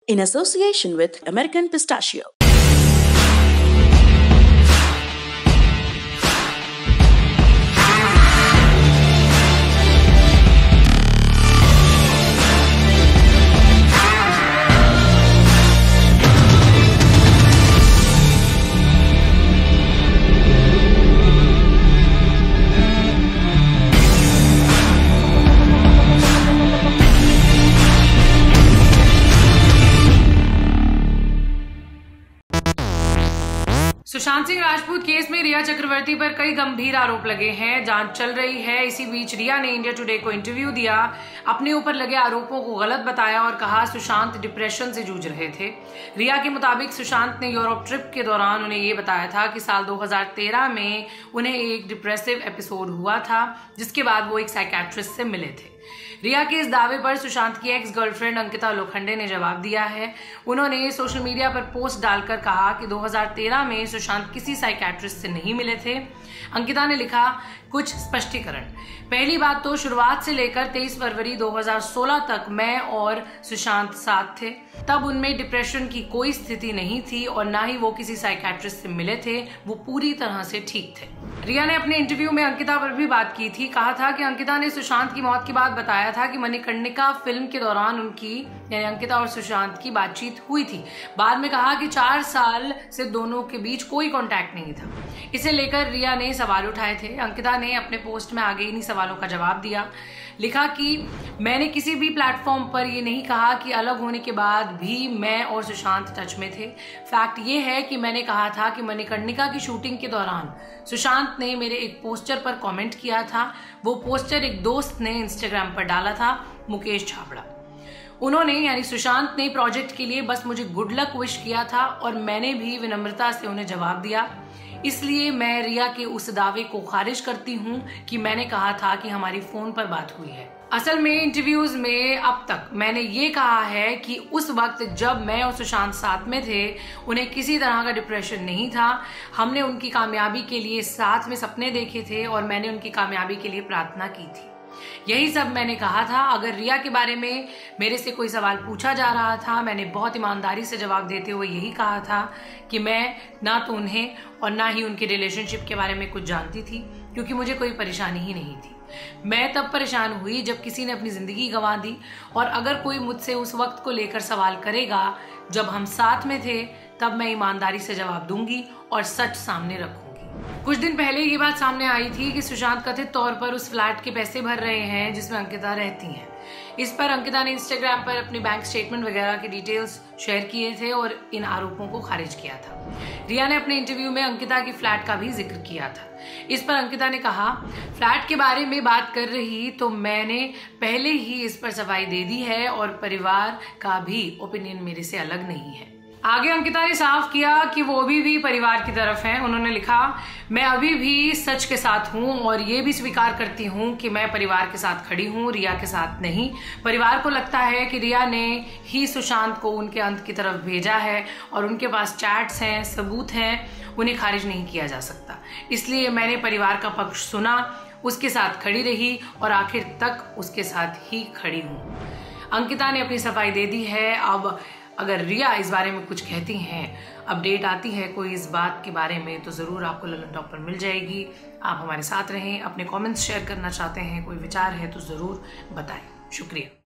in association with American Pistachio. Sushant Singh Rajput case में रिया चक्रवर्ती पर कई गंभीर आरोप लगे हैं। जांच चल रही है। इसी बीच रिया ने इंडिया टुडे को इंटरव्यू दिया, अपने ऊपर लगे आरोपों को गलत बताया और कहा सुशांत डिप्रेशन से जूझ रहे थे। रिया के मुताबिक सुशांत ने यूरोप ट्रिप के दौरान उन्हें ये बताया था कि साल 2013 में उन्हें एक डिप्रेसिव एपिसोड हुआ था, जिसके बाद वो एक साइकियाट्रिस्ट से मिले थे। रिया के इस दावे पर सुशांत की एक्स गर्लफ्रेंड अंकिता लोखंडे ने जवाब दिया है। उन्होंने सोशल मीडिया पर पोस्ट डालकर कहा कि 2013 में सुशांत किसी साइकियाट्रिस्ट से नहीं मिले थे। अंकिता ने लिखा, कुछ स्पष्टीकरण। पहली बात तो शुरुआत से लेकर 23 फरवरी 2016 तक मैं और सुशांत साथ थे। तब उनमें डिप्रेशन की कोई स्थिति नहीं थी और ना ही वो किसी साइकियाट्रिस्ट से मिले थे। वो पूरी तरह से ठीक थे। रिया ने अपने इंटरव्यू में अंकिता पर भी बात की थी। कहा था कि अंकिता ने सुशांत की मौत के बाद बताया था कि मणिकर्णिका फिल्म के दौरान उनकी यानी अंकिता और सुशांत की बातचीत हुई थी। बाद में कहा कि 4 साल से दोनों के बीच कोई कांटेक्ट नहीं था। इसे लेकर रिया ने सवाल उठाए थे। अंकिता ने अपने पोस्ट में आगे इन्हीं सवालों का जवाब दिया। लिखा कि मैंने किसी भी प्लेटफॉर्म पर ये नहीं कहा कि अलग होने के बाद भी मैं और सुशांत टच में थे। फैक्ट ये है कि मैंने कहा था कि मणिकर्णिका की शूटिंग के दौरान सुशांत ने मेरे एक पोस्टर पर कमेंट किया था। वो पोस्टर एक दोस्त ने इंस्टाग्राम पर डाला था, मुकेश छाबड़ा। उन्होंने यानी सुशांत ने प्रोजेक्ट के लिए बस मुझे गुड लक विश किया था और मैंने भी विनम्रता से उन्हें जवाब दिया। इसलिए मैं रिया के उस दावे को खारिज करती हूँ कि मैंने कहा था कि हमारी फोन पर बात हुई है। असल में इंटरव्यूज में अब तक मैंने ये कहा है कि उस वक्त जब मैं और सुशांत साथ में थे, उन्हें किसी तरह का डिप्रेशन नहीं था। हमने उनकी कामयाबी के लिए साथ में सपने देखे थे और मैंने उनकी कामयाबी के लिए प्रार्थना की थी। यही सब मैंने कहा था। अगर रिया के बारे में मेरे से कोई सवाल पूछा जा रहा था, मैंने बहुत ईमानदारी से जवाब देते हुए यही कहा था कि मैं ना तो उन्हें और ना ही उनके रिलेशनशिप के बारे में कुछ जानती थी, क्योंकि मुझे कोई परेशानी ही नहीं थी। मैं तब परेशान हुई जब किसी ने अपनी जिंदगी गंवा दी, और अगर कोई मुझसे उस वक्त को लेकर सवाल करेगा जब हम साथ में थे, तब मैं ईमानदारी से जवाब दूंगी और सच सामने रखूंगी। कुछ दिन पहले ये बात सामने आई थी कि सुशांत कथित तौर पर उस फ्लैट के पैसे भर रहे हैं जिसमें अंकिता रहती हैं। इस पर अंकिता ने इंस्टाग्राम पर अपनी बैंक स्टेटमेंट वगैरह के डिटेल्स शेयर किए थे और इन आरोपों को खारिज किया था। रिया ने अपने इंटरव्यू में अंकिता की फ्लैट का भी जिक्र किया था। इस पर अंकिता ने कहा, फ्लैट के बारे में बात कर रही तो मैंने पहले ही इस पर सफाई दे दी है और परिवार का भी ओपिनियन मेरे से अलग नहीं है। आगे अंकिता ने साफ किया कि वो अभी भी परिवार की तरफ हैं। उन्होंने लिखा, मैं अभी भी सच के साथ हूँ और ये भी स्वीकार करती हूँ कि मैं परिवार के साथ खड़ी हूँ, रिया के साथ नहीं। परिवार को लगता है कि रिया ने ही सुशांत को उनके अंत की तरफ भेजा है और उनके पास चैट्स हैं, सबूत हैं, उन्हें खारिज नहीं किया जा सकता। इसलिए मैंने परिवार का पक्ष सुना, उसके साथ खड़ी रही और आखिर तक उसके साथ ही खड़ी हूँ। अंकिता ने अपनी सफाई दे दी है। अब अगर रिया इस बारे में कुछ कहती हैं, अपडेट आती है कोई इस बात के बारे में, तो ज़रूर आपको ललन टॉप पर मिल जाएगी। आप हमारे साथ रहें। अपने कमेंट्स शेयर करना चाहते हैं, कोई विचार है तो ज़रूर बताएं। शुक्रिया।